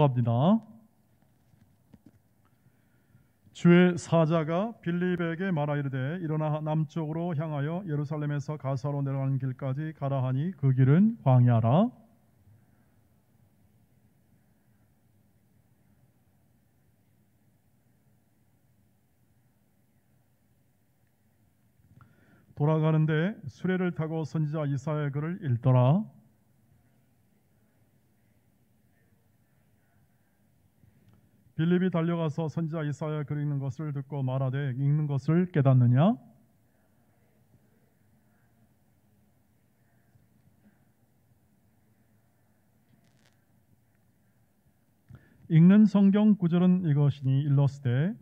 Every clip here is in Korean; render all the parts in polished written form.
기록합니다. 주의 사자가 빌립에게 말하 이르되 일어나 남쪽으로 향하여 예루살렘에서 가사로 내려가는 길까지 가라 하니 그 길은 광야라. 돌아가는데 수레를 타고 선지자 이사야의 글을 읽더라. 빌립이 달려가서 선지자 이사야의 글 읽는 것을 듣고 말하되 읽는 것을 깨닫느냐? 읽는 성경 구절은 이것이니 일러스되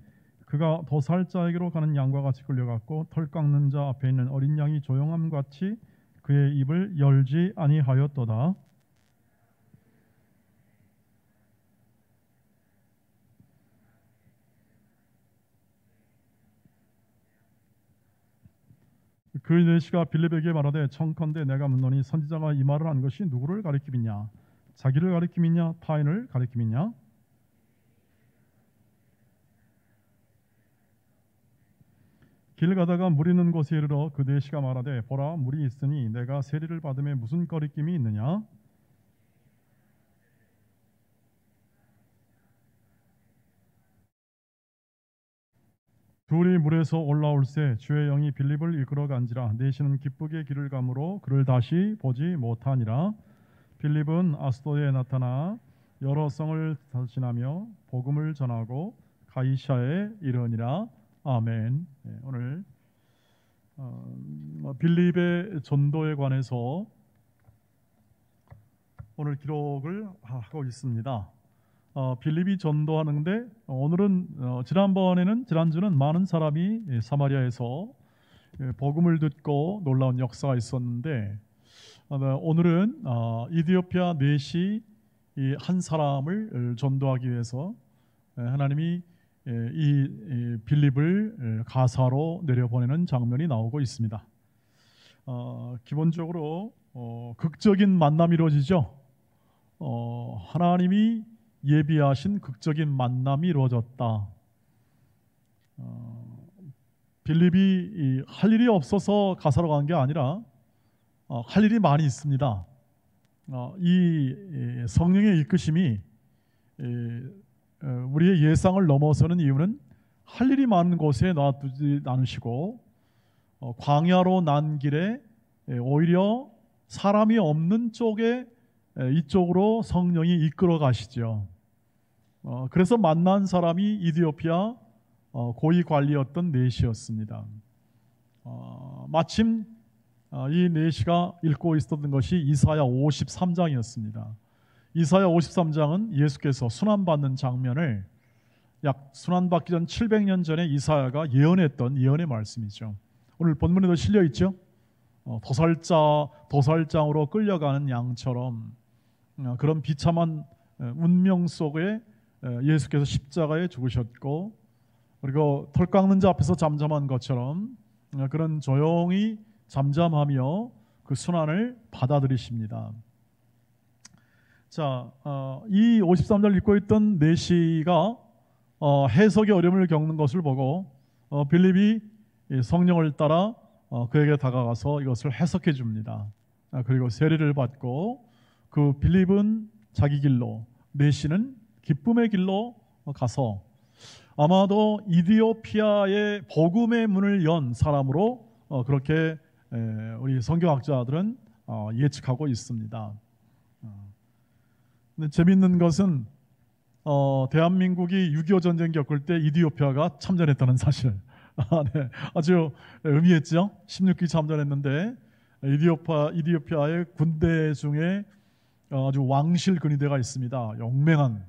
그가 도살자에게로 가는 양과 같이 끌려갔고 털 깎는 자 앞에 있는 어린 양이 조용함 같이 그의 입을 열지 아니하였도다. 그 내시가 빌립에게 말하되 청컨대 내가 묻노니 선지자가 이 말을 한 것이 누구를 가리킴이냐? 자기를 가리킴이냐? 타인을 가리킴이냐? 길 가다가 물 있는 곳에 이르러 그 내시가 말하되 보라 물이 있으니 내가 세리를 받음에 무슨 거리낌이 있느냐? 둘이 물에서 올라올새 주의 영이 빌립을 이끌어 간지라 내시는 기쁘게 길을 가므로 그를 다시 보지 못하니라. 빌립은 아스도에 나타나 여러 성을 지나며 복음을 전하고 가이사에 이르니라. 아멘. 오늘 빌립의 전도에 관해서 오늘 기록을 하고 있습니다. 빌립이 전도하는데 오늘은 지난주는 많은 사람이 사마리아에서 복음을 듣고 놀라운 역사가 있었는데 오늘은 이디오피아 내시 한 사람을 전도하기 위해서 하나님이 이 빌립을 가사로 내려보내는 장면이 나오고 있습니다. 기본적으로 극적인 만남이 이루어지죠. 하나님이 예비하신 극적인 만남이 이루어졌다. 빌립이 할 일이 없어서 가사로 간 게 아니라 할 일이 많이 있습니다. 이 성령의 이끄심이 우리의 예상을 넘어서는 이유는 할 일이 많은 곳에 놔두지 않으시고 광야로 난 길에 오히려 사람이 없는 쪽에 이쪽으로 성령이 이끌어 가시죠. 그래서 만난 사람이 이디오피아 고위 관리였던 내시였습니다. 마침 이 내시가 읽고 있었던 것이 이사야 53장이었습니다. 이사야 53장은 예수께서 순환받는 장면을 약 순환받기 전 700년 전에 이사야가 예언했던 예언의 말씀이죠. 오늘 본문에도 실려 있죠. 도살장으로 끌려가는 양처럼 그런 비참한 운명 속에 예수께서 십자가에 죽으셨고 그리고 털 깎는 자 앞에서 잠잠한 것처럼 그런 조용히 잠잠하며 그 순환을 받아들이십니다. 자, 이 53장을 읽고 있던 내시가 해석의 어려움을 겪는 것을 보고 빌립이 성령을 따라 그에게 다가가서 이것을 해석해 줍니다. 그리고 세례를 받고 그 빌립은 자기 길로, 내시는 기쁨의 길로 가서 아마도 이디오피아의 복음의 문을 연 사람으로 그렇게 우리 성경학자들은 예측하고 있습니다. 근데 재미있는 것은 대한민국이 6.25 전쟁 겪을 때 이디오피아가 참전했다는 사실. 네, 아주 의미했죠. 16기 참전했는데 이디오피아의 군대 중에 아주 왕실 근위대가 있습니다. 용맹한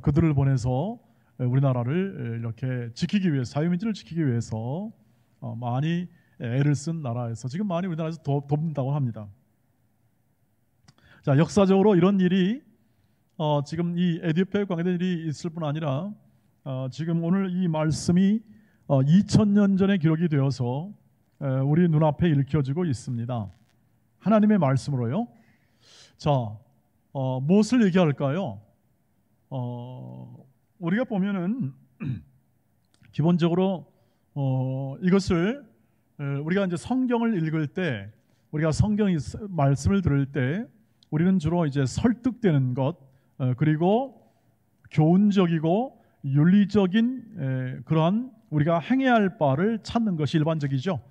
그들을 보내서 우리나라를 이렇게 지키기 위해서, 자유민주를 지키기 위해서 많이 애를 쓴 나라에서 지금 많이 우리나라에서 돕는다고 합니다. 자, 역사적으로 이런 일이 지금 이 에디오피아에 관계된 일이 있을 뿐 아니라 지금 오늘 이 말씀이 2000년 전에 기록이 되어서 우리 눈앞에 읽혀지고 있습니다. 하나님의 말씀으로요. 자, 무엇을 얘기할까요? 우리가 보면은 기본적으로 이것을 우리가 이제 성경을 읽을 때, 우리가 성경 말씀을 들을 때 우리는 주로 이제 설득되는 것, 그리고 교훈적이고 윤리적인 그러한 우리가 행해야 할 바를 찾는 것이 일반적이죠.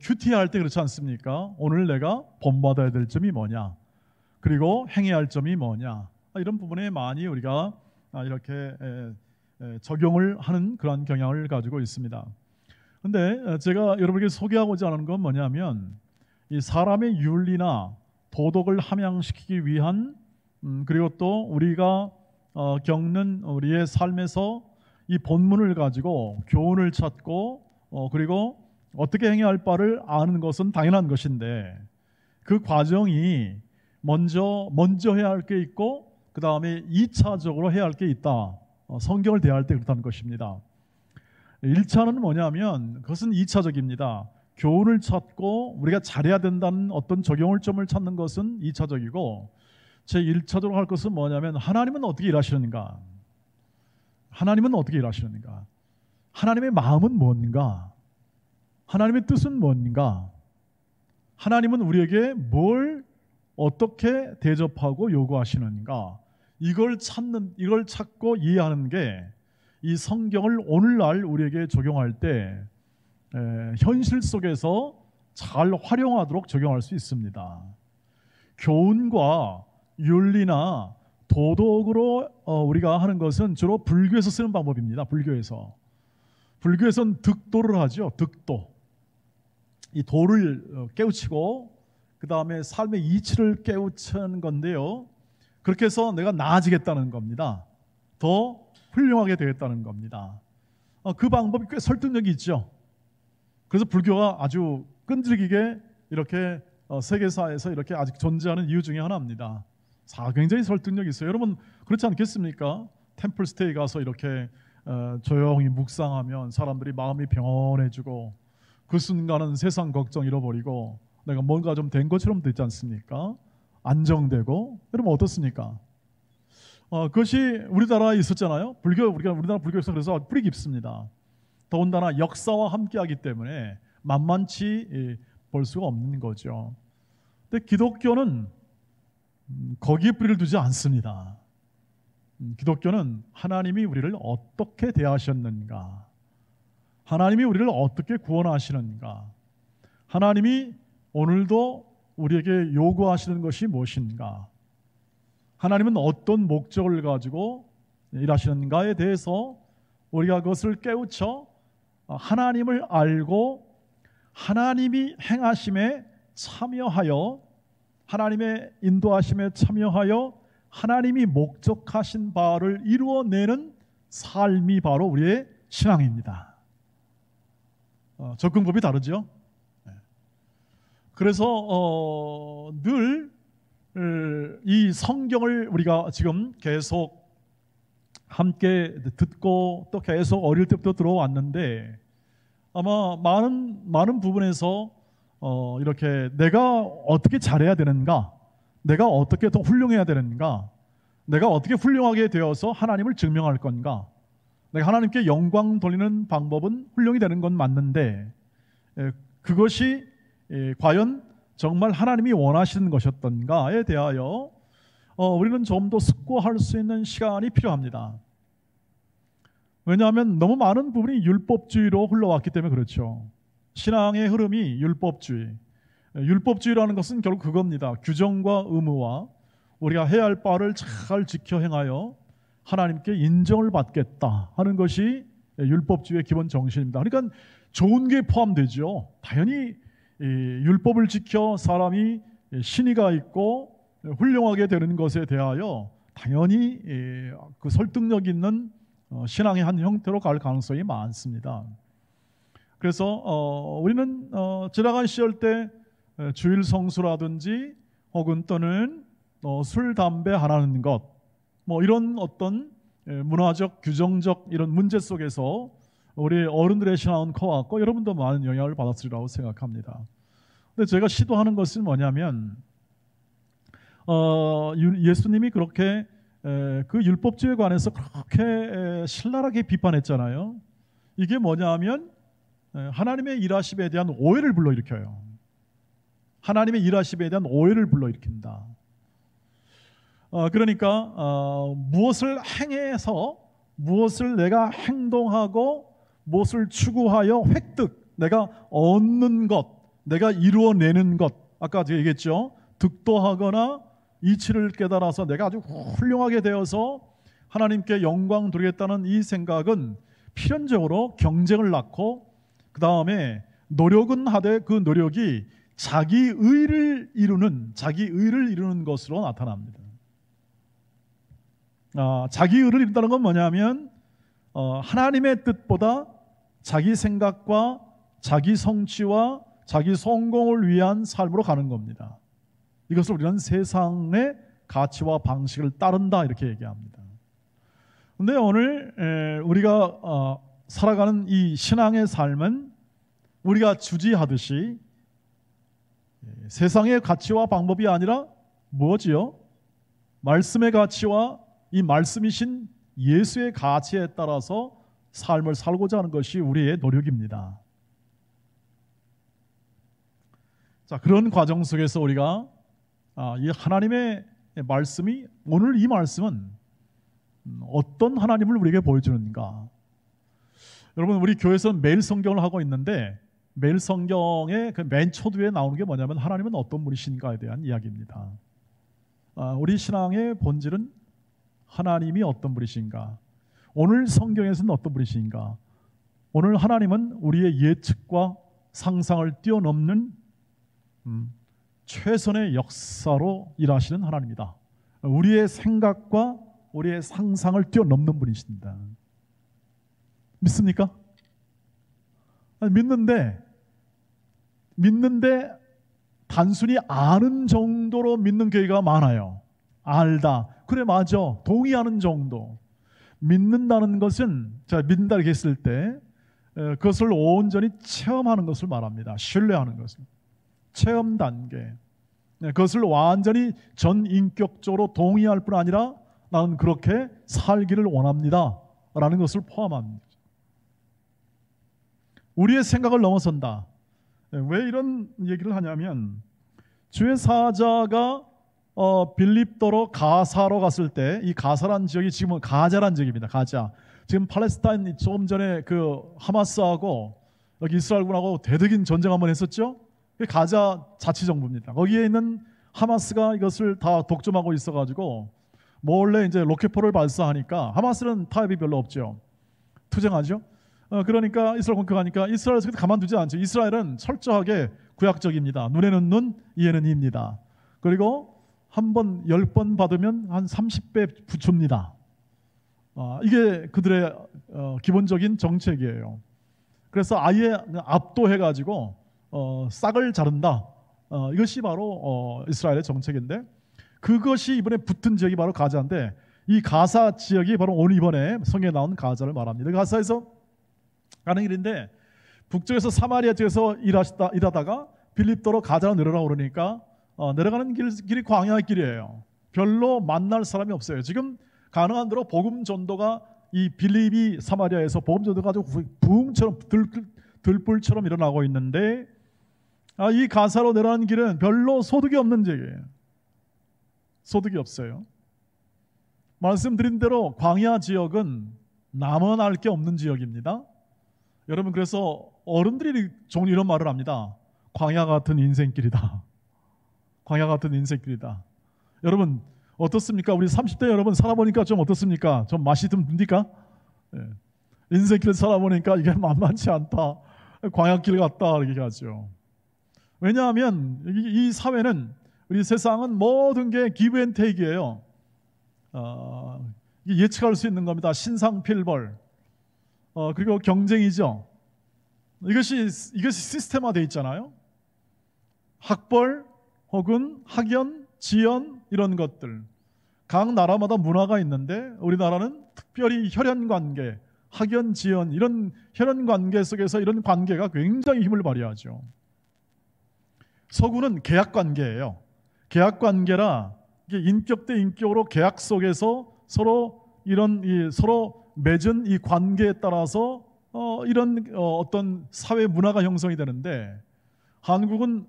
큐티 할 때 그렇지 않습니까? 오늘 내가 본받아야 될 점이 뭐냐, 그리고 행해야 할 점이 뭐냐, 이런 부분에 많이 우리가 이렇게 적용을 하는 그런 경향을 가지고 있습니다. 근데 제가 여러분에게 소개하고자 하는 건 뭐냐면, 이 사람의 윤리나 도덕을 함양시키기 위한 그리고 또 우리가 겪는 우리의 삶에서 이 본문을 가지고 교훈을 찾고 그리고 어떻게 행해야 할 바를 아는 것은 당연한 것인데, 그 과정이 먼저 해야 할 게 있고 그 다음에 2차적으로 해야 할 게 있다. 성경을 대할 때 그렇다는 것입니다. 1차는 뭐냐면 그것은 2차적입니다. 교훈을 찾고 우리가 잘해야 된다는 어떤 적용을 점을 찾는 것은 2차적이고, 제 1차적으로 할 것은 뭐냐면 하나님은 어떻게 일하시는가, 하나님은 어떻게 일하시는가, 하나님의 마음은 뭔가, 하나님의 뜻은 뭔가, 하나님은 우리에게 뭘 어떻게 대접하고 요구하시는가, 이걸 찾고 이해하는 게 이 성경을 오늘날 우리에게 적용할 때 현실 속에서 잘 활용하도록 적용할 수 있습니다. 교훈과 윤리나 도덕으로 우리가 하는 것은 주로 불교에서 쓰는 방법입니다. 불교에서는 득도를 하죠. 득도. 이 도를 깨우치고 그 다음에 삶의 이치를 깨우치는 건데요. 그렇게 해서 내가 나아지겠다는 겁니다. 더 훌륭하게 되겠다는 겁니다. 그 방법이 꽤 설득력이 있죠. 그래서 불교가 아주 끈질기게 이렇게 세계사에서 이렇게 아직 존재하는 이유 중에 하나입니다. 굉장히 설득력이 있어요. 여러분 그렇지 않겠습니까? 템플스테이 가서 이렇게 조용히 묵상하면 사람들이 마음이 평온해지고 그 순간은 세상 걱정 잃어버리고 내가 뭔가 좀 된 것처럼 되지 않습니까? 안정되고. 여러분 어떻습니까? 그것이 우리나라에 있었잖아요. 우리나라 불교에서 그래서 뿌리 깊습니다. 더군다나 역사와 함께하기 때문에 만만치 볼 수가 없는 거죠. 근데 기독교는 거기에 뿌리를 두지 않습니다. 기독교는 하나님이 우리를 어떻게 대하셨는가, 하나님이 우리를 어떻게 구원하시는가, 하나님이 오늘도 우리에게 요구하시는 것이 무엇인가, 하나님은 어떤 목적을 가지고 일하시는가에 대해서 우리가 그것을 깨우쳐 하나님을 알고 하나님이 행하심에 참여하여, 하나님의 인도하심에 참여하여 하나님이 목적하신 바를 이루어내는 삶이 바로 우리의 신앙입니다. 접근법이 다르죠. 그래서 늘 이 성경을 우리가 지금 계속 함께 듣고 또 계속 어릴 때부터 들어왔는데, 아마 많은 부분에서 이렇게 내가 어떻게 잘해야 되는가, 내가 어떻게 더 훌륭해야 되는가, 내가 어떻게 훌륭하게 되어서 하나님을 증명할 건가, 내가 하나님께 영광 돌리는 방법은 훌륭히 되는 건 맞는데 그것이 과연 정말 하나님이 원하시는 것이었던가에 대하여 우리는 좀 더 숙고할 수 있는 시간이 필요합니다. 왜냐하면 너무 많은 부분이 율법주의로 흘러왔기 때문에 그렇죠. 신앙의 흐름이 율법주의. 율법주의라는 것은 결국 그겁니다. 규정과 의무와 우리가 해야 할 바를 잘 지켜 행하여 하나님께 인정을 받겠다 하는 것이 율법주의의 기본 정신입니다. 그러니까 좋은 게 포함되죠. 당연히 율법을 지켜 사람이 신의가 있고 훌륭하게 되는 것에 대하여 당연히 그 설득력 있는 신앙의 한 형태로 갈 가능성이 많습니다. 그래서 우리는 지나간 시절 때 주일 성수라든지 혹은 또는 술, 담배 안 하는 것, 이런 어떤 문화적, 규정적 이런 문제 속에서 우리 어른들의 신앙은 커왔고 여러분도 많은 영향을 받았으리라고 생각합니다. 근데 제가 시도하는 것은 뭐냐면 예수님이 그렇게 그 율법주의에 관해서 그렇게 신랄하게 비판했잖아요. 이게 뭐냐면 하나님의 일하심에 대한 오해를 불러일으켜요. 하나님의 일하심에 대한 오해를 불러일으킨다. 그러니까 무엇을 행해서 무엇을 내가 행동하고 무엇을 추구하여 획득, 내가 얻는 것, 내가 이루어내는 것, 아까 제가 얘기했죠. 득도하거나 이치를 깨달아서 내가 아주 훌륭하게 되어서 하나님께 영광 돌리겠다는 이 생각은 필연적으로 경쟁을 낳고 그 다음에 노력은 하되 그 노력이 자기 의를 이루는 것으로 나타납니다. 자기 의를 이룬다는 건 뭐냐면 하나님의 뜻보다 자기 생각과 자기 성취와 자기 성공을 위한 삶으로 가는 겁니다. 이것을 우리는 세상의 가치와 방식을 따른다 이렇게 얘기합니다. 그런데 오늘 우리가 살아가는 이 신앙의 삶은 우리가 주지하듯이 세상의 가치와 방법이 아니라 뭐지요? 말씀의 가치와 이 말씀이신 예수의 가치에 따라서 삶을 살고자 하는 것이 우리의 노력입니다. 자, 그런 과정 속에서 우리가 이 하나님의 말씀이, 오늘 이 말씀은 어떤 하나님을 우리에게 보여주는가? 여러분, 우리 교회에서는 매일 성경을 하고 있는데 매일 성경의 그 맨 초두에 나오는 게 뭐냐면 하나님은 어떤 분이신가에 대한 이야기입니다. 우리 신앙의 본질은 하나님이 어떤 분이신가? 오늘 성경에서는 어떤 분이신가? 오늘 하나님은 우리의 예측과 상상을 뛰어넘는 최선의 역사로 일하시는 하나님이다. 우리의 생각과 우리의 상상을 뛰어넘는 분이십니다. 믿습니까? 믿는데 단순히 아는 정도로 믿는 교회가 많아요. 알다. 그래, 맞아. 동의하는 정도. 믿는다는 것은, 믿는다 이렇게 했을 때 그것을 온전히 체험하는 것을 말합니다. 신뢰하는 것을. 체험 단계. 그것을 완전히 전인격적으로 동의할 뿐 아니라 나는 그렇게 살기를 원합니다 라는 것을 포함합니다. 우리의 생각을 넘어선다. 왜 이런 얘기를 하냐면 주의 사자가 빌립도로 가사로 갔을 때, 이 가사란 지역이 지금은 가자란 지역입니다. 가자. 지금 팔레스타인 조금 전에 그 하마스하고 여기 이스라엘군하고 대대적인 전쟁 한번 했었죠. 가자 자치정부입니다. 거기에 있는 하마스가 이것을 다 독점하고 있어가지고 몰래 이제 로켓포를 발사하니까, 하마스는 타협이 별로 없죠. 투쟁하죠. 그러니까 이스라엘 공격하니까 이스라엘에서 가만두지 않죠. 이스라엘은 철저하게 구약적입니다. 눈에는 눈, 이에는 이입니다. 그리고 한 번, 10번 받으면 한 30배 붙입니다. 이게 그들의 기본적인 정책이에요. 그래서 아예 압도해가지고 싹을 자른다. 이것이 바로 이스라엘의 정책인데, 그것이 이번에 붙은 지역이 바로 가자인데, 이 가사 지역이 바로 오늘 이번에 성경에 나온 가자를 말합니다. 가사에서 가는 길인데 북쪽에서 사마리아 쪽에서 일하다가 빌립도로 가자로 내려가고 그러니까 내려가는 길이 광야의 길이에요. 별로 만날 사람이 없어요. 지금 가능한 대로 복음 전도가 이 빌립이 사마리아에서 복음 전도가 아주 부흥처럼 들불처럼 일어나고 있는데 이 가사로 내려가는 길은 별로 소득이 없는 지역이에요. 소득이 없어요. 말씀드린 대로 광야 지역은 남아날 게 없는 지역입니다. 여러분, 그래서 어른들이 종종 이런 말을 합니다. 광야 같은 인생길이다. 광야 같은 인생길이다. 여러분 어떻습니까? 우리 30대 여러분 살아보니까 좀 어떻습니까? 좀 맛이 좀 듭니까? 인생길을 살아보니까 이게 만만치 않다. 광야길 같다 이렇게 하죠. 왜냐하면 이 사회는, 우리 세상은 모든 게 give and take이에요. 예측할 수 있는 겁니다. 신상필벌. 그리고 경쟁이죠. 이것이 시스템화되어 있잖아요. 학벌 혹은 학연, 지연 이런 것들. 각 나라마다 문화가 있는데 우리나라는 특별히 혈연관계, 학연, 지연 이런 혈연관계 속에서 이런 관계가 굉장히 힘을 발휘하죠. 서구는 계약관계예요. 계약관계라 인격 대 인격으로 계약 속에서 서로 맺은 이 관계에 따라서 이런 어떤 사회 문화가 형성이 되는데, 한국은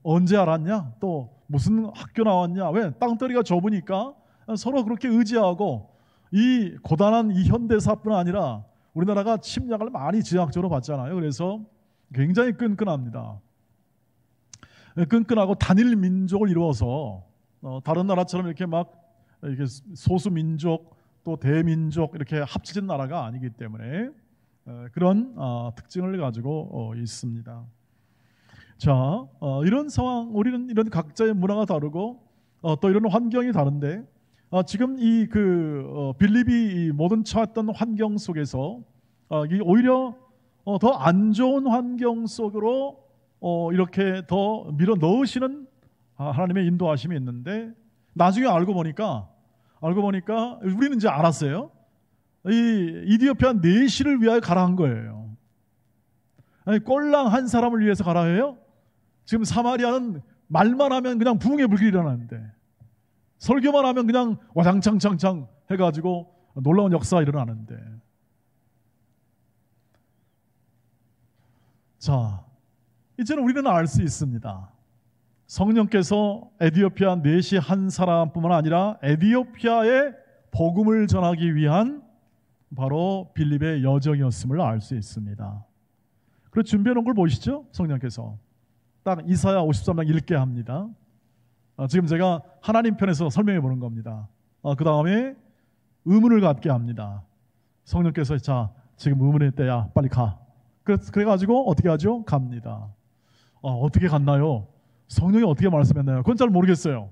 언제 알았냐? 또 무슨 학교 나왔냐? 왜? 땅덩이가 좁으니까 서로 그렇게 의지하고, 이 고단한 이 현대사뿐 아니라 우리나라가 침략을 많이 지역적으로 받잖아요. 그래서 굉장히 끈끈합니다. 끈끈하고 단일 민족을 이루어서 다른 나라처럼 이렇게 소수 민족 또 대민족 이렇게 합쳐진 나라가 아니기 때문에 그런 특징을 가지고 있습니다. 자, 이런 상황, 우리는 이런 각자의 문화가 다르고 또 이런 환경이 다른데, 지금 빌립이 모든 처했던 환경 속에서 오히려 더 안 좋은 환경 속으로 이렇게 더 밀어 넣으시는 하나님의 인도하심이 있는데, 나중에 알고 보니까 우리는 이제 알았어요. 이 이디오피아 내시를 위하여 가라 한 거예요. 아니, 꼴랑 한 사람을 위해서 가라 해요? 지금 사마리아는 말만 하면 그냥 부흥의 불길이 일어나는데, 설교만 하면 그냥 와장창창창 해가지고 놀라운 역사가 일어나는데, 자, 이제는 우리는 알 수 있습니다. 성령께서 에디오피아 내시 한 사람뿐만 아니라 에디오피아에 복음을 전하기 위한 바로 빌립의 여정이었음을 알 수 있습니다. 그리고 준비해 놓은 걸 보시죠. 성령께서 딱 이사야 53장 읽게 합니다. 지금 제가 하나님 편에서 설명해 보는 겁니다. 그 다음에 의문을 갖게 합니다. 성령께서 자, 지금 의문의 때야, 빨리 가. 그래가지고 어떻게 하죠? 갑니다. 어떻게 갔나요? 성령이 어떻게 말씀했나요? 그건 잘 모르겠어요.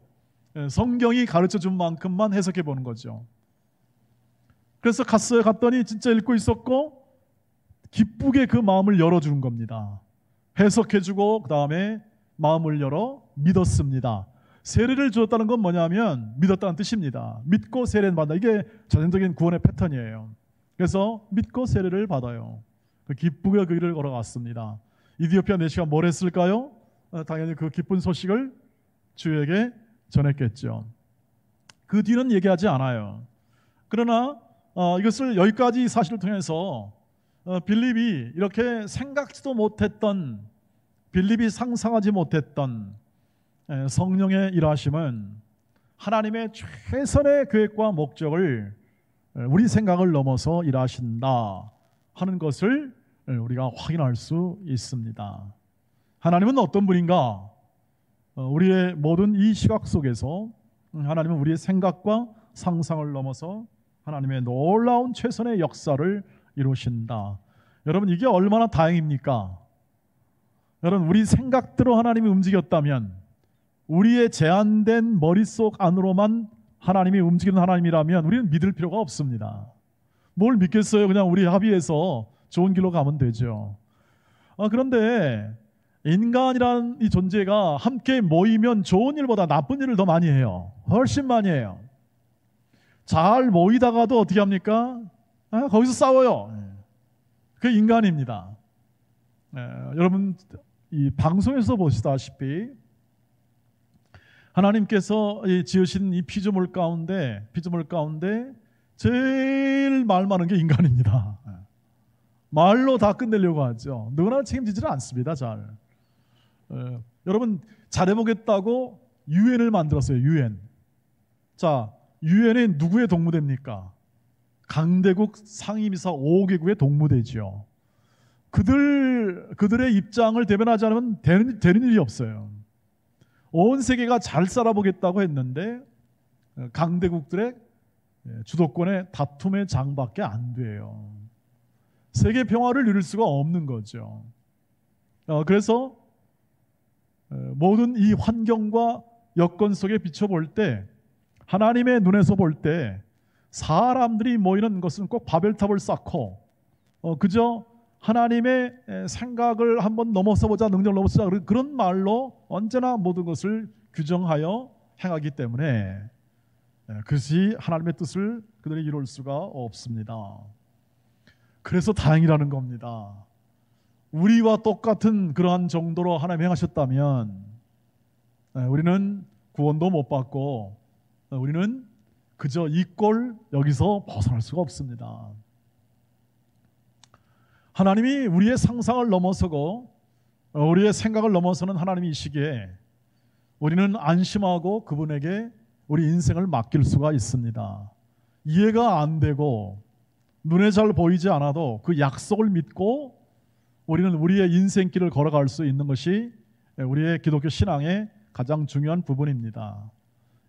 성경이 가르쳐 준 만큼만 해석해 보는 거죠. 그래서 갔더니 진짜 읽고 있었고, 기쁘게 그 마음을 열어주는 겁니다. 해석해주고 그 다음에 마음을 열어 믿었습니다. 세례를 주었다는 건 뭐냐면 믿었다는 뜻입니다. 믿고 세례는 받아. 이게 전형적인 구원의 패턴이에요. 그래서 믿고 세례를 받아요. 기쁘게 그 길을 걸어갔습니다. 이디오피아 내시가 뭘 했을까요? 당연히 그 기쁜 소식을 주에게 전했겠죠. 그 뒤는 얘기하지 않아요. 그러나 이것을 여기까지 사실을 통해서 빌립이 이렇게 생각지도 못했던, 빌립이 상상하지 못했던 성령의 일하심은 하나님의 최선의 계획과 목적을 우리 생각을 넘어서 일하신다 하는 것을 우리가 확인할 수 있습니다. 하나님은 어떤 분인가? 우리의 모든 이 시각 속에서 하나님은 우리의 생각과 상상을 넘어서 하나님의 놀라운 최선의 역사를 이루신다. 여러분, 이게 얼마나 다행입니까? 여러분, 우리 생각대로 하나님이 움직였다면, 우리의 제한된 머릿속 안으로만 하나님이 움직이는 하나님이라면 우리는 믿을 필요가 없습니다. 뭘 믿겠어요? 그냥 우리 합의해서 좋은 길로 가면 되죠. 그런데 인간이라는 이 존재가 함께 모이면 좋은 일보다 나쁜 일을 더 많이 해요. 훨씬 많이 해요. 잘 모이다가도 어떻게 합니까? 거기서 싸워요. 그게 인간입니다. 여러분, 이 방송에서 보시다시피 하나님께서 지으신 이 피조물 가운데 제일 말 많은 게 인간입니다. 말로 다 끝내려고 하죠. 누구나 책임지지는 않습니다. 잘. 여러분, 잘해보겠다고 유엔을 만들었어요. 유엔. 자, 유엔이 누구의 동무대입니까? 강대국 상임이사 5개국의 동무대죠. 그들의 입장을 대변하지 않으면 되는 일이 없어요. 온 세계가 잘 살아보겠다고 했는데 강대국들의 주도권의 다툼의 장밖에 안 돼요. 세계 평화를 누릴 수가 없는 거죠. 그래서 모든 이 환경과 여건 속에 비춰볼 때, 하나님의 눈에서 볼 때 사람들이 모이는 것은 꼭 바벨탑을 쌓고 그저 하나님의 생각을 한번 넘어서 보자, 능력을 넘어서자, 그런 말로 언제나 모든 것을 규정하여 행하기 때문에 그것이 하나님의 뜻을 그들이 이룰 수가 없습니다. 그래서 다행이라는 겁니다. 우리와 똑같은 그러한 정도로 하나님이 행하셨다면 우리는 구원도 못 받고 우리는 그저 이 꼴 여기서 벗어날 수가 없습니다. 하나님이 우리의 상상을 넘어서고 우리의 생각을 넘어서는 하나님이시기에 우리는 안심하고 그분에게 우리 인생을 맡길 수가 있습니다. 이해가 안 되고 눈에 잘 보이지 않아도 그 약속을 믿고 우리는 우리의 인생길을 걸어갈 수 있는 것이 우리의 기독교 신앙의 가장 중요한 부분입니다.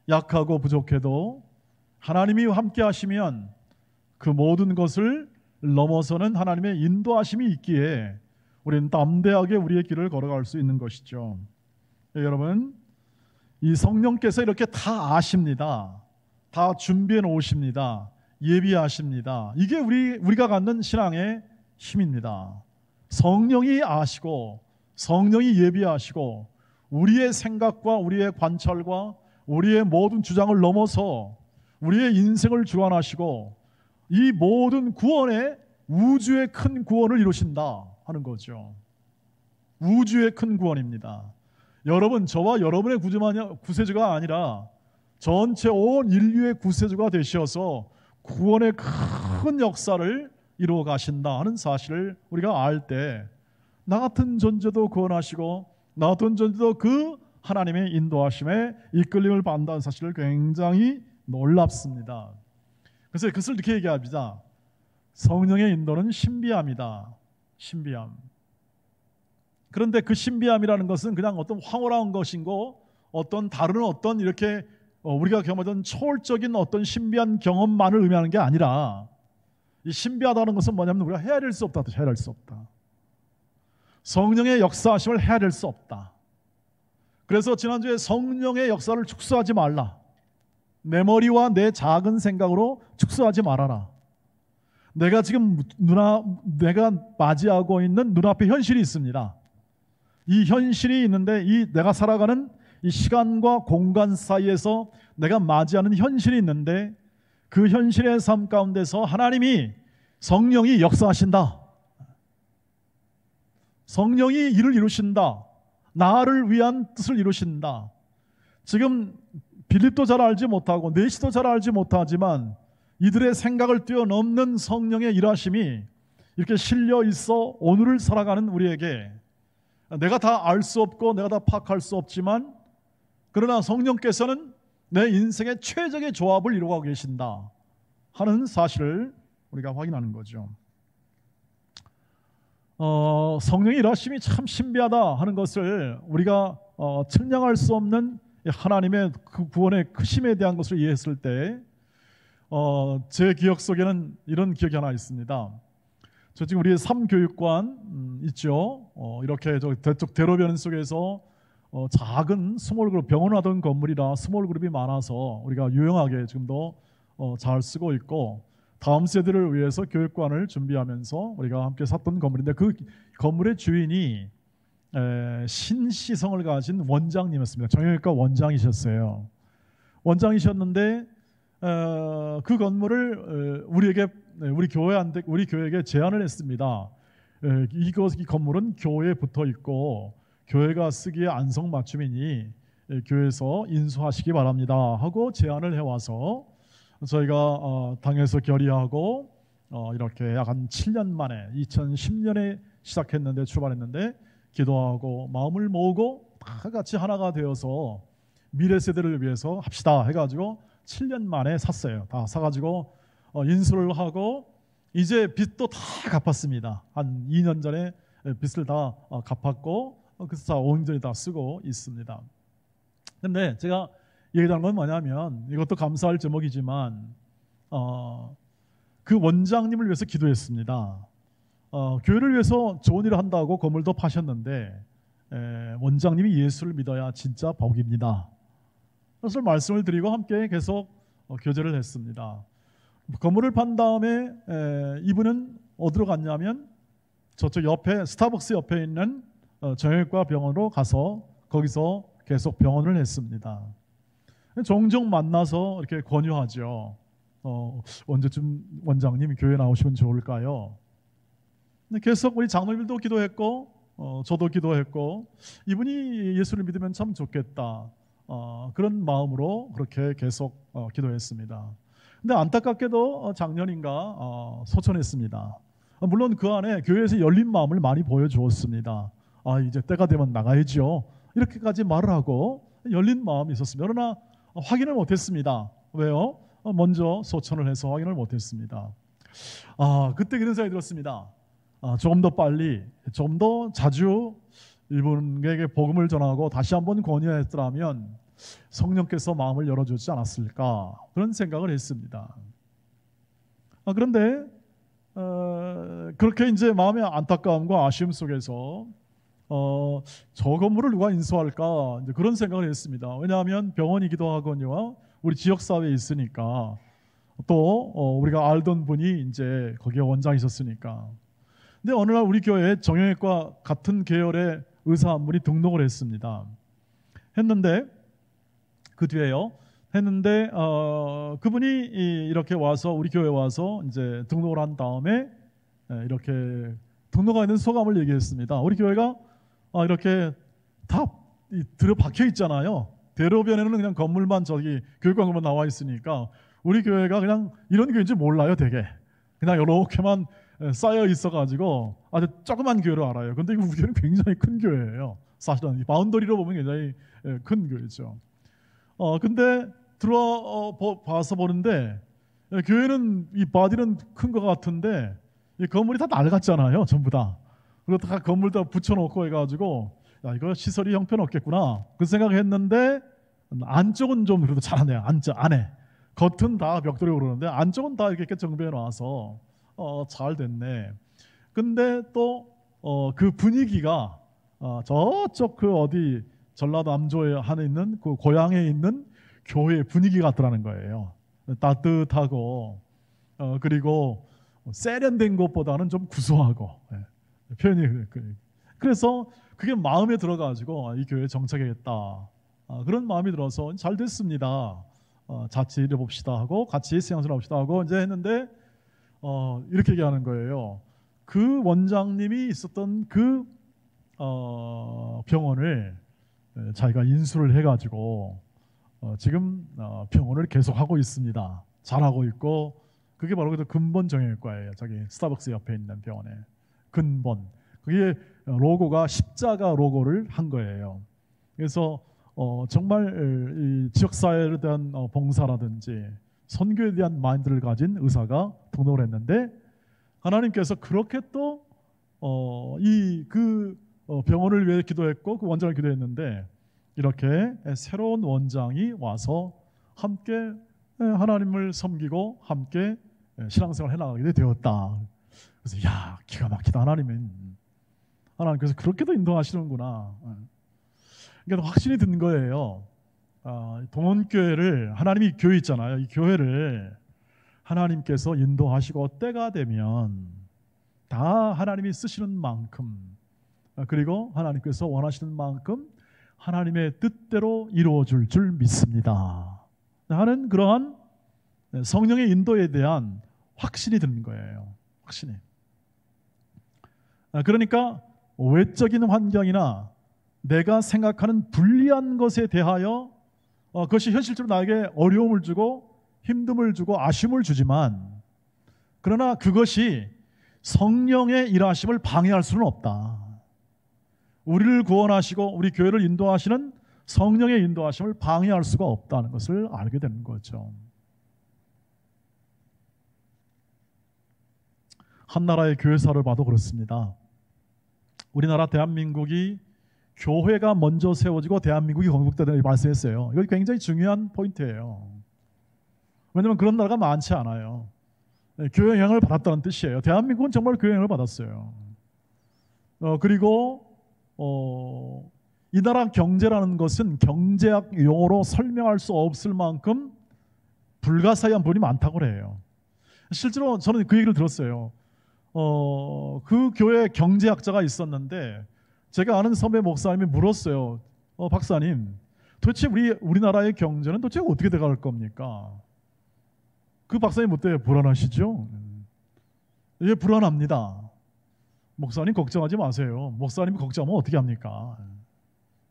약하고 부족해도 하나님이 함께 하시면 그 모든 것을 넘어서는 하나님의 인도하심이 있기에 우리는 담대하게 우리의 길을 걸어갈 수 있는 것이죠. 여러분, 이 성령께서 이렇게 다 아십니다. 다 준비해 놓으십니다. 예비하십니다. 이게 우리가 갖는 신앙의 힘입니다. 성령이 아시고 성령이 예비하시고 우리의 생각과 우리의 관찰과 우리의 모든 주장을 넘어서 우리의 인생을 주관하시고 이 모든 구원에 우주의 큰 구원을 이루신다 하는 거죠. 우주의 큰 구원입니다. 여러분, 저와 여러분의 구세주가 아니라 전체 온 인류의 구세주가 되셔서 구원의 큰 역사를 이루어 가신다 하는 사실을 우리가 알 때 나 같은 존재도 구원하시고 나 같은 존재도 그 하나님의 인도하심에 이끌림을 받는다는 사실을 굉장히 놀랍습니다. 그래서 그것을 이렇게 얘기합니다. 성령의 인도는 신비함이다. 신비함. 그런데 그 신비함이라는 것은 그냥 어떤 황홀한 것이고 어떤 다른 어떤 이렇게 우리가 경험하던 초월적인 어떤 신비한 경험만을 의미하는 게 아니라 이 신비하다는 것은 뭐냐면 우리가 헤아릴 수 없다. 헤아릴 수 없다. 성령의 역사하심을 헤아릴 수 없다. 그래서 지난주에 성령의 역사를 축소하지 말라. 내 머리와 내 작은 생각으로 축소하지 말아라. 내가 지금 내가 맞이하고 있는 눈앞에 현실이 있습니다. 이 현실이 있는데 이 내가 살아가는 이 시간과 공간 사이에서 내가 맞이하는 현실이 있는데 그 현실의 삶 가운데서 하나님이 성령이 역사하신다. 성령이 일을 이루신다. 나를 위한 뜻을 이루신다. 지금 빌립도 잘 알지 못하고 네시도 잘 알지 못하지만 이들의 생각을 뛰어넘는 성령의 일하심이 이렇게 실려 있어 오늘을 살아가는 우리에게 내가 다 알 수 없고 내가 다 파악할 수 없지만 그러나 성령께서는 내 인생의 최적의 조합을 이루고 계신다 하는 사실을 우리가 확인하는 거죠. 성령의 일하심이 참 신비하다 하는 것을 우리가 측량할 수 없는 하나님의 그 구원의 크심에 대한 것을 이해했을 때 제 기억 속에는 이런 기억이 하나 있습니다. 저 지금 우리의 삶교육관 있죠. 이렇게 저쪽 대로변 속에서 작은 스몰그룹, 병원 하던 건물이라 스몰그룹이 많아서 우리가 유용하게 지금도 잘 쓰고 있고 다음 세대를 위해서 교육관을 준비하면서 우리가 함께 샀던 건물인데 그 건물의 주인이 신시성을 가진 원장님이었습니다. 정형외과 원장이셨어요. 원장이셨는데 그 건물을 우리 교회에게 제안을 했습니다. 이 건물은 교회에 붙어 있고 교회가 쓰기에 안성맞춤이니 교회에서 인수하시기 바랍니다 하고 제안을 해와서 저희가 당에서 결의하고 이렇게 약 한 7년 만에 2010년에 시작했는데 출발했는데 기도하고 마음을 모으고 다 같이 하나가 되어서 미래 세대를 위해서 합시다 해가지고 7년 만에 샀어요. 다 사가지고 인수를 하고 이제 빚도 다 갚았습니다. 한 2년 전에 빚을 다 갚았고 그래서 다 온전히 다 쓰고 있습니다. 근데 제가 얘기하는 건 뭐냐면 이것도 감사할 제목이지만 그 원장님을 위해서 기도했습니다. 교회를 위해서 좋은 일을 한다고 건물도 파셨는데 원장님이 예수를 믿어야 진짜 복입니다. 그래서 말씀을 드리고 함께 계속 교제를 했습니다. 건물을 판 다음에 이분은 어디로 갔냐면 저쪽 옆에 스타벅스 옆에 있는 정형외과 병원으로 가서 거기서 계속 병원을 했습니다. 종종 만나서 이렇게 권유하죠. 언제쯤 원장님 교회 나오시면 좋을까요? 근데 계속 우리 장로님들도 기도했고 저도 기도했고 이분이 예수를 믿으면 참 좋겠다. 그런 마음으로 그렇게 계속 기도했습니다. 근데 안타깝게도 작년인가 소천했습니다. 물론 그 안에 교회에서 열린 마음을 많이 보여주었습니다. 이제 때가 되면 나가야죠. 이렇게까지 말을 하고 열린 마음이 있었습니다. 그러나 확인을 못했습니다. 왜요? 먼저 소천을 해서 확인을 못했습니다. 그때 그런 생각이 들었습니다. 조금 더 빨리, 조금 더 자주 이분에게 복음을 전하고 다시 한번 권유했더라면 성령께서 마음을 열어주지 않았을까, 그런 생각을 했습니다. 그런데 그렇게 이제 마음의 안타까움과 아쉬움 속에서 저 건물을 누가 인수할까, 이제 그런 생각을 했습니다. 왜냐하면 병원이기도 하거니와 우리 지역 사회에 있으니까, 또 우리가 알던 분이 이제 거기에 원장이셨으니까. 근데 어느 날 우리 교회에 정형외과 같은 계열의 의사 한 분이 등록을 했습니다. 했는데 그 뒤에요. 했는데 그분이 이렇게 와서 우리 교회에 와서 이제 등록을 한 다음에 이렇게 등록하게 된 소감을 얘기했습니다. 우리 교회가 이렇게 다 들어박혀 있잖아요. 대로변에는 그냥 건물만, 저기 교육관 건물 나와 있으니까 우리 교회가 그냥 이런 교회인지 몰라요. 되게 그냥 이렇게만 쌓여 있어가지고 아주 조그만 교회로 알아요. 근데 우리 교회는 굉장히 큰 교회예요. 사실은 바운더리로 보면 굉장히 큰 교회죠. 근데 들어와서 보는데 교회는 이 바디는 큰 것 같은데 이 건물이 다 낡았잖아요. 전부 다. 그리고 다 건물 다 붙여놓고 해가지고 이거 시설이 형편없겠구나 그 생각했는데, 안쪽은 좀 그래도 잘하네요. 안에 겉은 다 벽돌이 그러는데 안쪽은 다 이렇게 정비해 놔서 잘 됐네. 근데 또 그 분위기가 저쪽 그 어디 전라도 남조에 하나 있는 그 고향에 있는 교회 분위기 같더라는 거예요. 따뜻하고 그리고 세련된 것보다는 좀 구수하고, 표현이 그래서 그게 마음에 들어가지고 이 교회에 정착하겠다, 그런 마음이 들어서 잘 됐습니다. 같이 일해봅시다 하고 같이 세상을 합시다 하고 이제 했는데 이렇게 얘기하는 거예요. 그 원장님이 있었던 그 병원을 자기가 인수를 해가지고 지금 병원을 계속하고 있습니다. 잘하고 있고, 그게 바로 그 근본 정형외과예요. 저기 스타벅스 옆에 있는 병원에 근본, 그게 로고가 십자가 로고를 한 거예요. 그래서 정말 이 지역사회에 대한 봉사라든지 선교에 대한 마인드를 가진 의사가 등록을 했는데, 하나님께서 그렇게 또 병원을 위해 기도했고 그 원장을 기도했는데, 이렇게 새로운 원장이 와서 함께 하나님을 섬기고 함께 신앙생활을 해나가게 되었다. 그래서 기가 막히다. 하나님께서 그렇게도 인도하시는구나. 그러니까 확신이 든 거예요. 동원교회를, 하나님이 교회 있잖아요. 이 교회를 하나님께서 인도하시고 때가 되면 다 하나님이 쓰시는 만큼, 그리고 하나님께서 원하시는 만큼 하나님의 뜻대로 이루어질 줄 믿습니다 하는 그러한 성령의 인도에 대한 확신이 드는 거예요. 확신이. 그러니까 외적인 환경이나 내가 생각하는 불리한 것에 대하여 그것이 현실적으로 나에게 어려움을 주고 힘듦을 주고 아쉬움을 주지만, 그러나 그것이 성령의 일하심을 방해할 수는 없다. 우리를 구원하시고 우리 교회를 인도하시는 성령의 인도하심을 방해할 수가 없다는 것을 알게 되는 거죠. 한 나라의 교회사를 봐도 그렇습니다. 우리나라 대한민국이 교회가 먼저 세워지고 대한민국이 건국되다는 말씀했어요. 이거 굉장히 중요한 포인트예요. 왜냐하면 그런 나라가 많지 않아요. 교회 영향을 받았다는 뜻이에요. 대한민국은 정말 교회 영향을 받았어요. 그리고 이 나라 경제라는 것은 경제학 용어로 설명할 수 없을 만큼 불가사의한 부분이 많다고 그래요. 실제로 저는 그 얘기를 들었어요. 그 교회 경제학자가 있었는데 제가 아는 선배 목사님이 물었어요. 박사님, 도대체 우리나라의 경제는 도대체 어떻게 돼갈 겁니까? 그 박사님 뭐 때문에 불안하시죠? 예, 불안합니다. 목사님 걱정하지 마세요. 목사님이 걱정하면 어떻게 합니까?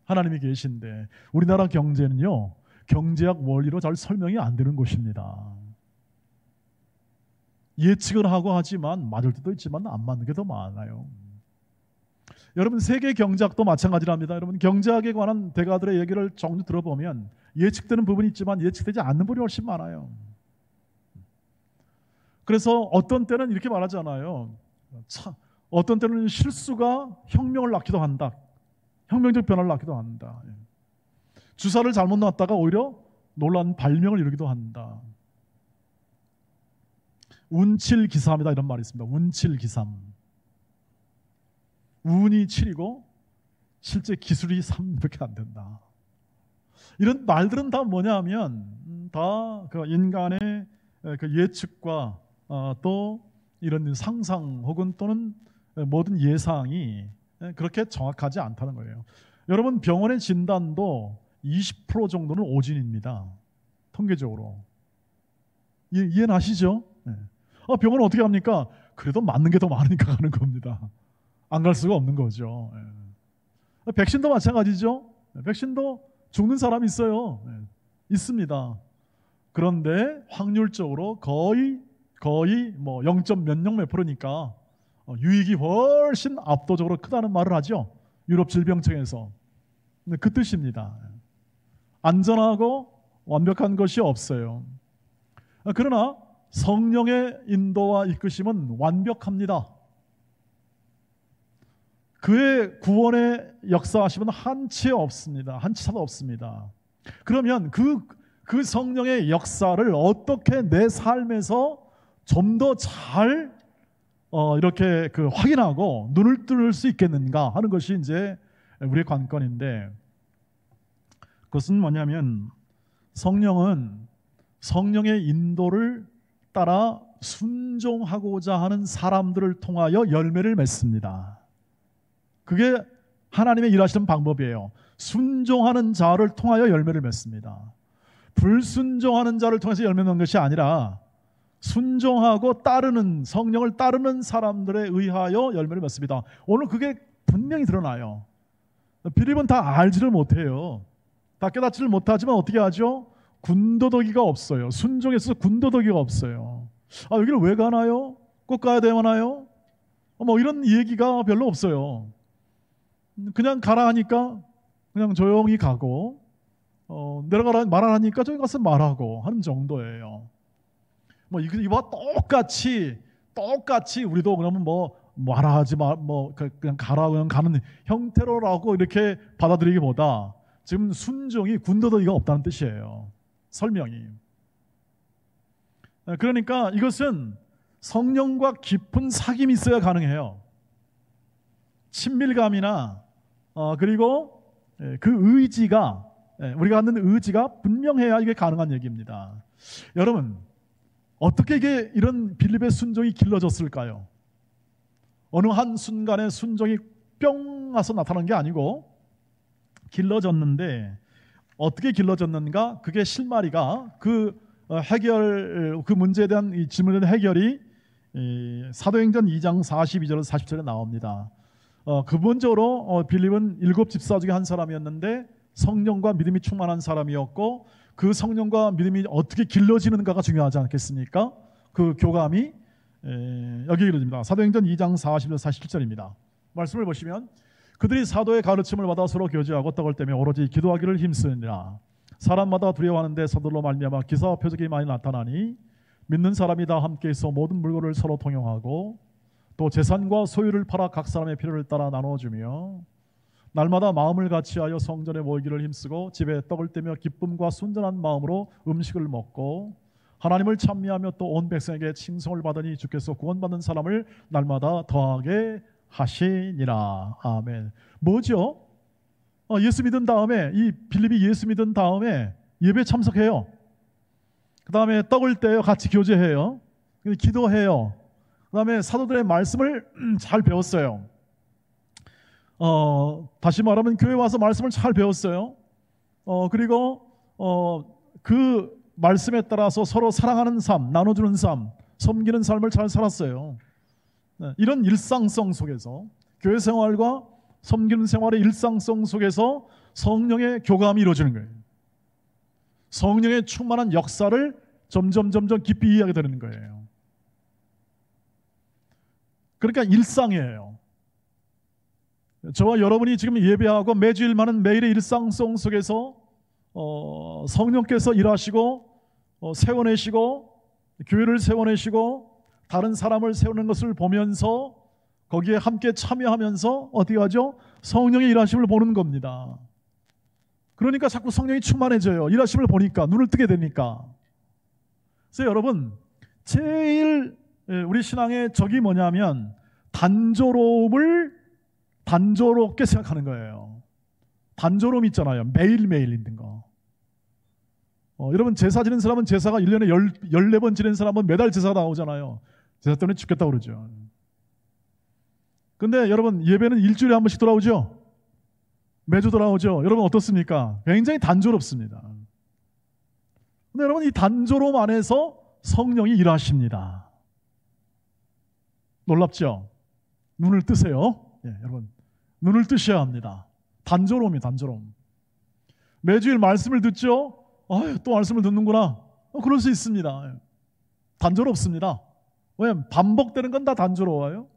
하나님이 계신데 우리나라 경제는요, 경제학 원리로 잘 설명이 안 되는 곳입니다. 예측을 하고 하지만 맞을 때도 있지만 안 맞는 게 더 많아요. 여러분 세계 경제학도 마찬가지랍니다. 여러분 경제학에 관한 대가들의 얘기를 정리 들어보면 예측되는 부분이 있지만 예측되지 않는 부분이 훨씬 많아요. 그래서 어떤 때는 이렇게 말하잖아요. 어떤 때는 실수가 혁명을 낳기도 한다. 혁명적 변화를 낳기도 한다. 주사를 잘못 놨다가 오히려 놀라운 발명을 이루기도 한다. 운칠기삼이다 이런 말이 있습니다. 운칠기삼. 운이 7이고 실제 기술이 3밖에 안 된다. 이런 말들은 다 뭐냐면 다 그 인간의 그 예측과 또 이런 상상 혹은 또는 모든 예상이 그렇게 정확하지 않다는 거예요. 여러분 병원의 진단도 20% 정도는 오진입니다. 통계적으로. 이해는 하시죠? 병원은 어떻게 합니까? 그래도 맞는 게 더 많으니까 가는 겁니다. 안 갈 수가 없는 거죠. 백신도 마찬가지죠. 백신도 죽는 사람이 있어요. 있습니다. 그런데 확률적으로 거의 뭐 0. 몇 %니까 유익이 훨씬 압도적으로 크다는 말을 하죠. 유럽 질병청에서. 그 뜻입니다. 안전하고 완벽한 것이 없어요. 그러나 성령의 인도와 이끄심은 완벽합니다. 그의 구원의 역사하심은 한치 없습니다. 한치도 없습니다. 그러면 그 성령의 역사를 어떻게 내 삶에서 좀 더 잘 이렇게 확인하고 눈을 뜰 수 있겠는가 하는 것이 이제 우리의 관건인데, 그것은 뭐냐면 성령은 성령의 인도를 따라 순종하고자 하는 사람들을 통하여 열매를 맺습니다. 그게 하나님의 일하시는 방법이에요. 순종하는 자를 통하여 열매를 맺습니다. 불순종하는 자를 통해서 열매 맺는 것이 아니라 순종하고 따르는, 성령을 따르는 사람들에 의하여 열매를 맺습니다. 오늘 그게 분명히 드러나요. 빌립은 다 알지를 못해요. 다 깨닫지를 못하지만 어떻게 하죠? 군더더기가 없어요. 순종에 있어서 군더더기가 없어요. 여기를 왜 가나요? 꼭 가야 되나요? 뭐 이런 얘기가 별로 없어요. 그냥 가라 하니까 그냥 조용히 가고, 내려가라 말하니까 저기 가서 말하고 하는 정도예요. 뭐 이와 똑같이 우리도 그러면 뭐 말하지 마, 뭐 그냥 가라, 그냥 가는 형태로라고 이렇게 받아들이기보다 지금 순종이 군더더기가 없다는 뜻이에요. 설명이. 그러니까 이것은 성령과 깊은 사귐이 있어야 가능해요. 친밀감이나 그리고 그 의지가, 우리가 갖는 의지가 분명해야 이게 가능한 얘기입니다. 여러분, 어떻게 이게 이런 빌립의 순종이 길러졌을까요? 어느 한 순간에 순종이 뿅 와서 나타난 게 아니고 길러졌는데, 어떻게 길러졌는가? 그게 실마리가 그 문제에 대한 이 질문에 대한 해결이 사도행전 2장 42절에서 40절에 나옵니다. 근본적으로 빌립은 7 집사 중에 한 사람이었는데 성령과 믿음이 충만한 사람이었고, 그 성령과 믿음이 어떻게 길러지는가가 중요하지 않겠습니까? 그 교감이 여기 이르집니다. 사도행전 2장 40절 47절입니다. 말씀을 보시면, 그들이 사도의 가르침을 받아 서로 교제하고 떡을 떼며 오로지 기도하기를 힘쓰니라. 사람마다 두려워하는데 서둘러 말미암아 기사와 표적이 많이 나타나니 믿는 사람이 다 함께 있어 모든 물건을 서로 통용하고 또 재산과 소유를 팔아 각 사람의 필요를 따라 나눠주며 날마다 마음을 같이하여 성전에 모이기를 힘쓰고 집에 떡을 떼며 기쁨과 순전한 마음으로 음식을 먹고 하나님을 찬미하며 또 온 백성에게 칭송을 받으니 주께서 구원받는 사람을 날마다 더하게 하시니라. 아멘. 뭐죠? 예수 믿은 다음에, 이 빌립이 예수 믿은 다음에 예배 참석해요. 그 다음에 떡을 떼요. 같이 교제해요. 기도해요. 그 다음에 사도들의 말씀을 잘 배웠어요. 다시 말하면 교회 와서 말씀을 잘 배웠어요. 그리고 그 말씀에 따라서 서로 사랑하는 삶, 나눠주는 삶, 섬기는 삶을 잘 살았어요. 이런 일상성 속에서 교회 생활과 섬기는 생활의 일상성 속에서 성령의 교감이 이루어지는 거예요. 성령의 충만한 역사를 점점 깊이 이해하게 되는 거예요. 그러니까 일상이에요. 저와 여러분이 지금 예배하고 매주일만은 매일의 일상성 속에서 성령께서 일하시고 세워내시고 교회를 세워내시고 다른 사람을 세우는 것을 보면서 거기에 함께 참여하면서 어떻게 하죠? 성령의 일하심을 보는 겁니다. 그러니까 자꾸 성령이 충만해져요. 일하심을 보니까, 눈을 뜨게 되니까. 그래서 여러분, 제일 우리 신앙의 적이 뭐냐면 단조로움을 단조롭게 생각하는 거예요. 단조로움 있잖아요. 매일매일 있는 거. 여러분, 제사 지낸 사람은 제사가 1년에 14번 지낸 사람은 매달 제사가 나오잖아요. 제사 때문에 죽겠다고 그러죠. 근데 여러분, 예배는 일주일에 한 번씩 돌아오죠? 매주 돌아오죠? 여러분 어떻습니까? 굉장히 단조롭습니다. 근데 여러분, 이 단조로움 안에서 성령이 일하십니다. 놀랍죠? 눈을 뜨세요. 여러분, 눈을 뜨셔야 합니다. 단조로움이 단조로움. 매주일 말씀을 듣죠? 또 말씀을 듣는구나. 그럴 수 있습니다. 단조롭습니다. 왜? 반복되는 건 다 단조로워요.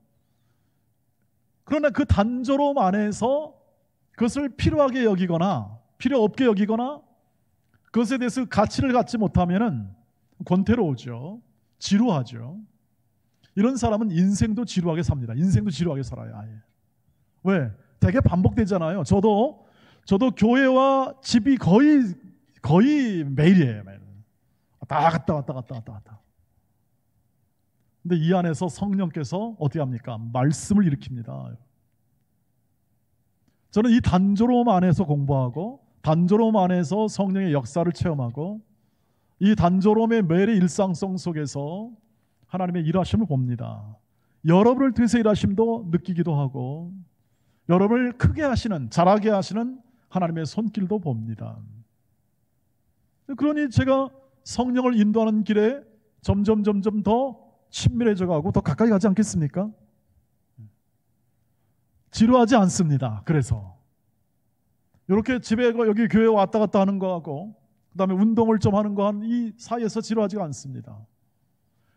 그러나 그 단조로움 안에서 그것을 필요하게 여기거나 필요 없게 여기거나 그것에 대해서 가치를 갖지 못하면은 권태로우죠. 지루하죠. 이런 사람은 인생도 지루하게 삽니다. 인생도 지루하게 살아요. 아예. 왜? 되게 반복되잖아요. 저도 교회와 집이 거의 매일이에요. 매일. 왔다 갔다. 근데 이 안에서 성령께서 어떻게 합니까? 말씀을 일으킵니다. 저는 이 단조로움 안에서 공부하고 단조로움 안에서 성령의 역사를 체험하고 이 단조로움의 매일의 일상성 속에서 하나님의 일하심을 봅니다. 여러분을 통해서 일하심도 느끼기도 하고 여러분을 크게 하시는, 잘하게 하시는 하나님의 손길도 봅니다. 그러니 제가 성령을 인도하는 길에 점점 더 친밀해져 가고 더 가까이 가지 않겠습니까? 지루하지 않습니다. 그래서 이렇게 집에 여기 교회 왔다 갔다 하는 거하고 그 다음에 운동을 좀 하는 거 한 이 사이에서 지루하지가 않습니다.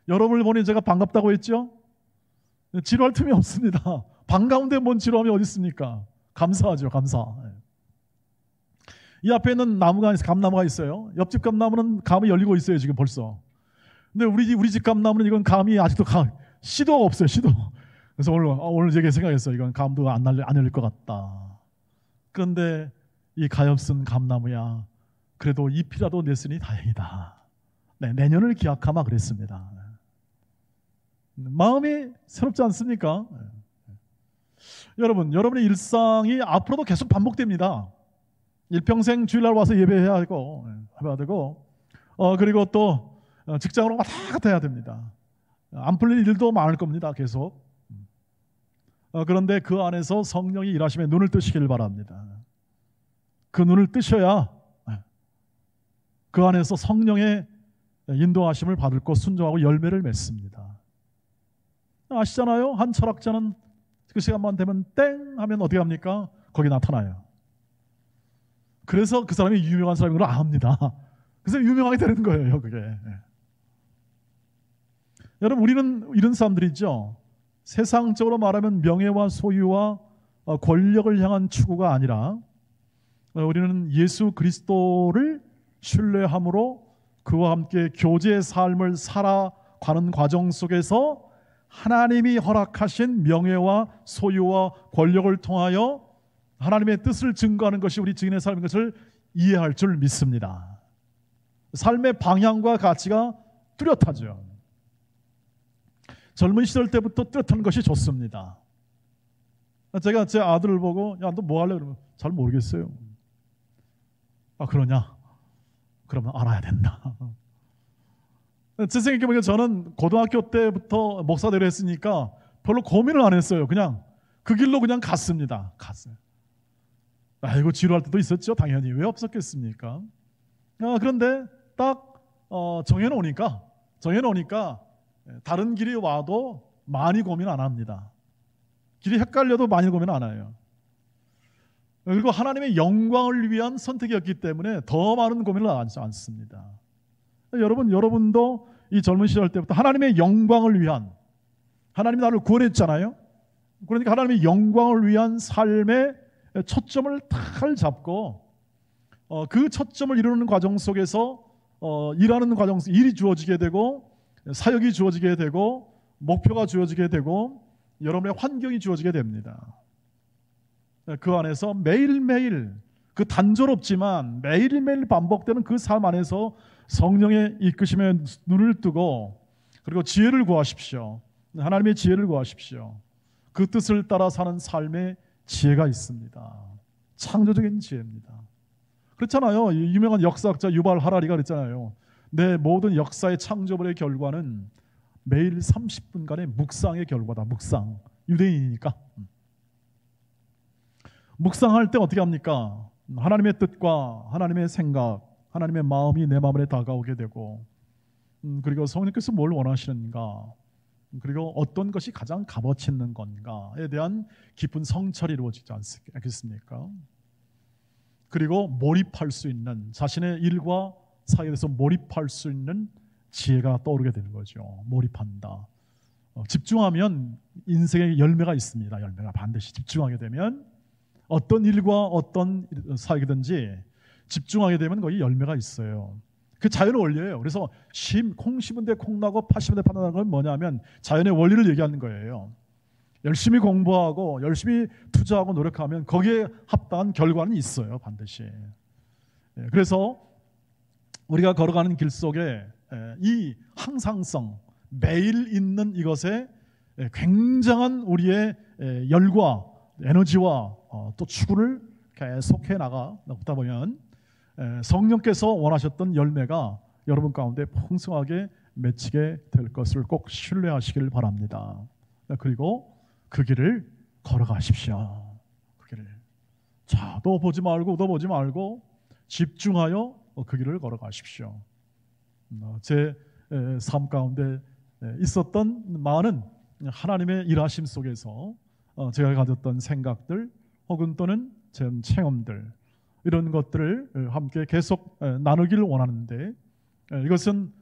여러분을 보니 제가 반갑다고 했죠? 지루할 틈이 없습니다. 반가운데 뭔 지루함이 어디 있습니까? 감사하죠. 감사. 이 앞에 있는 나무가 감나무가 있어요. 옆집 감나무는 감이 열리고 있어요. 지금 벌써. 근데 우리 집 감나무는 이건 감이 아직도 씨도가 없어요. 씨도. 그래서 오늘 제가 생각했어요. 이건 감도 안 열릴 것 같다. 그런데 이 가엾은 감나무야. 그래도 잎이라도 냈으니 다행이다. 네, 내년을 기약하마 그랬습니다. 마음이 새롭지 않습니까? 여러분의 일상이 앞으로도 계속 반복됩니다. 일평생 주일날 와서 예배해야 하고, 그리고 또 직장으로 왔다 갔다 해야 됩니다. 안 풀릴 일도 많을 겁니다. 계속. 그런데 그 안에서 성령이 일하시면 눈을 뜨시길 바랍니다. 그 눈을 뜨셔야 그 안에서 성령의 인도하심을 받을 것 순종하고 열매를 맺습니다. 아시잖아요? 한 철학자는 그 시간만 되면 땡 하면 어떻게 합니까? 거기 나타나요. 그래서 그 사람이 유명한 사람인 걸 압니다. 그래서 유명하게 되는 거예요. 그게. 여러분, 우리는 이런 사람들이죠. 세상적으로 말하면 명예와 소유와 권력을 향한 추구가 아니라 우리는 예수 그리스도를 신뢰함으로 그와 함께 교제의 삶을 살아가는 과정 속에서 하나님이 허락하신 명예와 소유와 권력을 통하여 하나님의 뜻을 증거하는 것이 우리 증인의 삶인 것을 이해할 줄 믿습니다. 삶의 방향과 가치가 뚜렷하죠. 젊은 시절 때부터 뚜렷한 것이 좋습니다. 제가 제 아들을 보고 야, 너 뭐 할래? 그러면 잘 모르겠어요. 그러냐? 그러면 알아야 된다. 제 생각해보니까 저는 고등학교 때부터 목사대로 했으니까 별로 고민을 안 했어요. 그냥 그 길로 그냥 갔습니다. 갔어요. 아이고 지루할 때도 있었죠. 당연히. 왜 없었겠습니까? 그런데 딱 정해놓으니까 다른 길이 와도 많이 고민 안 합니다. 길이 헷갈려도 많이 고민 안 해요. 그리고 하나님의 영광을 위한 선택이었기 때문에 더 많은 고민을 하지 않습니다. 여러분도 이 젊은 시절 때부터 하나님의 영광을 위한, 하나님이 나를 구원했잖아요. 그러니까 하나님의 영광을 위한 삶의 초점을 탁 잡고 그 초점을 이루는 과정 속에서 일하는 과정 속에서 일이 주어지게 되고 사역이 주어지게 되고 목표가 주어지게 되고 여러분의 환경이 주어지게 됩니다. 그 안에서 매일매일 그 단조롭지만 매일매일 반복되는 그 삶 안에서 성령의 이끄심에 눈을 뜨고 그리고 지혜를 구하십시오. 하나님의 지혜를 구하십시오. 그 뜻을 따라 사는 삶의 지혜가 있습니다. 창조적인 지혜입니다. 그렇잖아요. 유명한 역사학자 유발 하라리가 그랬잖아요. 내 모든 역사의 창조물의 결과는 매일 30분간의 묵상의 결과다. 묵상. 유대인이니까. 묵상할 때 어떻게 합니까? 하나님의 뜻과 하나님의 생각, 하나님의 마음이 내 마음에 다가오게 되고 그리고 성령께서 뭘 원하시는가, 그리고 어떤 것이 가장 값어치 있는 건가에 대한 깊은 성찰이 이루어지지 않겠습니까? 그리고 몰입할 수 있는, 자신의 일과 사이에 대해서 몰입할 수 있는 지혜가 떠오르게 되는 거죠. 몰입한다. 집중하면 인생의 열매가 있습니다. 열매가 반드시 집중하게 되면 어떤 일과 어떤 사역이든지 집중하게 되면 거기 열매가 있어요. 그 자연의 원리예요. 그래서 콩 심은 데 콩 나고 파 심은 데 파 나는 건 뭐냐면 자연의 원리를 얘기하는 거예요. 열심히 공부하고 열심히 투자하고 노력하면 거기에 합당한 결과는 있어요. 반드시. 그래서 우리가 걸어가는 길 속에 이 항상성, 매일 있는 이것에 굉장한 우리의 열과 에너지와 또 추구를 계속해 나가다 보면 성령께서 원하셨던 열매가 여러분 가운데 풍성하게 맺히게 될 것을 꼭 신뢰하시길 바랍니다. 그리고 그 길을 걸어가십시오. 그 길을. 자, 너 보지 말고 집중하여 그 길을 걸어가십시오. 제 삶 가운데 있었던 많은 하나님의 일하심 속에서 제가 가졌던 생각들 혹은 또는 제 체험들, 이런 것들을 함께 계속 나누기를 원하는데, 이것은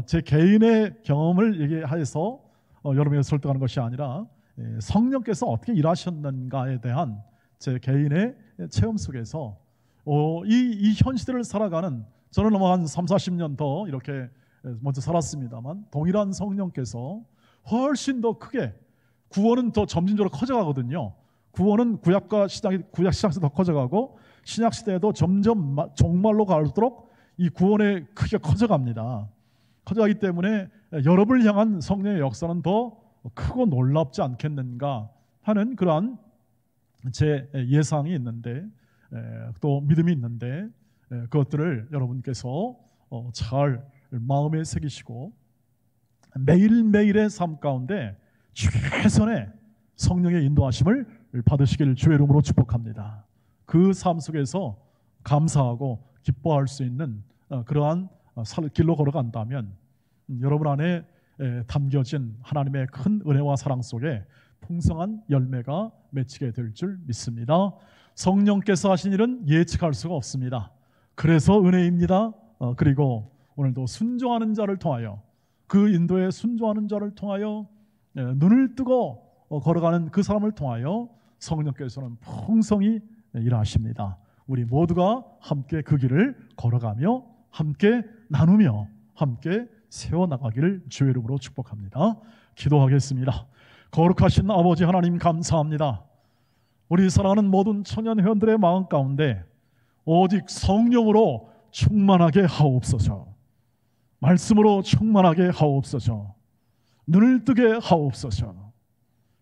제 개인의 경험을 얘기해서 여러분에게 설득하는 것이 아니라 성령께서 어떻게 일하셨는가에 대한 제 개인의 체험 속에서 이 현 시대를 살아가는, 저는 한 3, 40년 더 이렇게 먼저 살았습니다만 동일한 성령께서 훨씬 더 크게, 구원은 더 점진적으로 커져가거든요. 구원은 구약 시장에서 더 커져가고 신약 시대에도 점점 종말로 갈수록 이 구원의 크기가 커져갑니다. 커져가기 때문에 여러분을 향한 성령의 역사는 더 크고 놀랍지 않겠는가 하는 그러한 제 예상이 있는데, 또 믿음이 있는데, 그것들을 여러분께서 잘 마음에 새기시고 매일매일의 삶 가운데 최선의 성령의 인도하심을 받으시길 주의 이름으로 축복합니다. 그 삶 속에서 감사하고 기뻐할 수 있는 그러한 길로 걸어간다면 여러분 안에 담겨진 하나님의 큰 은혜와 사랑 속에 풍성한 열매가 맺히게 될 줄 믿습니다. 성령께서 하신 일은 예측할 수가 없습니다. 그래서 은혜입니다. 그리고 오늘도 순종하는 자를 통하여, 그 인도에 순종하는 자를 통하여 눈을 뜨고 걸어가는 그 사람을 통하여 성령께서는 풍성히 일하십니다. 우리 모두가 함께 그 길을 걸어가며 함께 나누며 함께 세워나가기를 주의 이름으로 축복합니다. 기도하겠습니다. 거룩하신 아버지 하나님, 감사합니다. 우리 사랑하는 모든 청년 회원들의 마음 가운데 오직 성령으로 충만하게 하옵소서. 말씀으로 충만하게 하옵소서. 눈을 뜨게 하옵소서.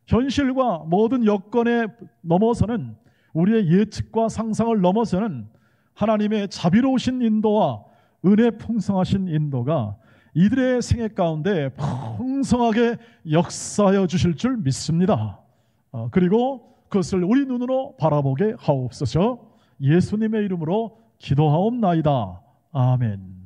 현실과 모든 여건에 넘어서는, 우리의 예측과 상상을 넘어서는 하나님의 자비로우신 인도와 은혜 풍성하신 인도가 이들의 생애 가운데 풍성하게 역사하여 주실 줄 믿습니다. 그리고 그것을 우리 눈으로 바라보게 하옵소서. 예수님의 이름으로 기도하옵나이다. 아멘.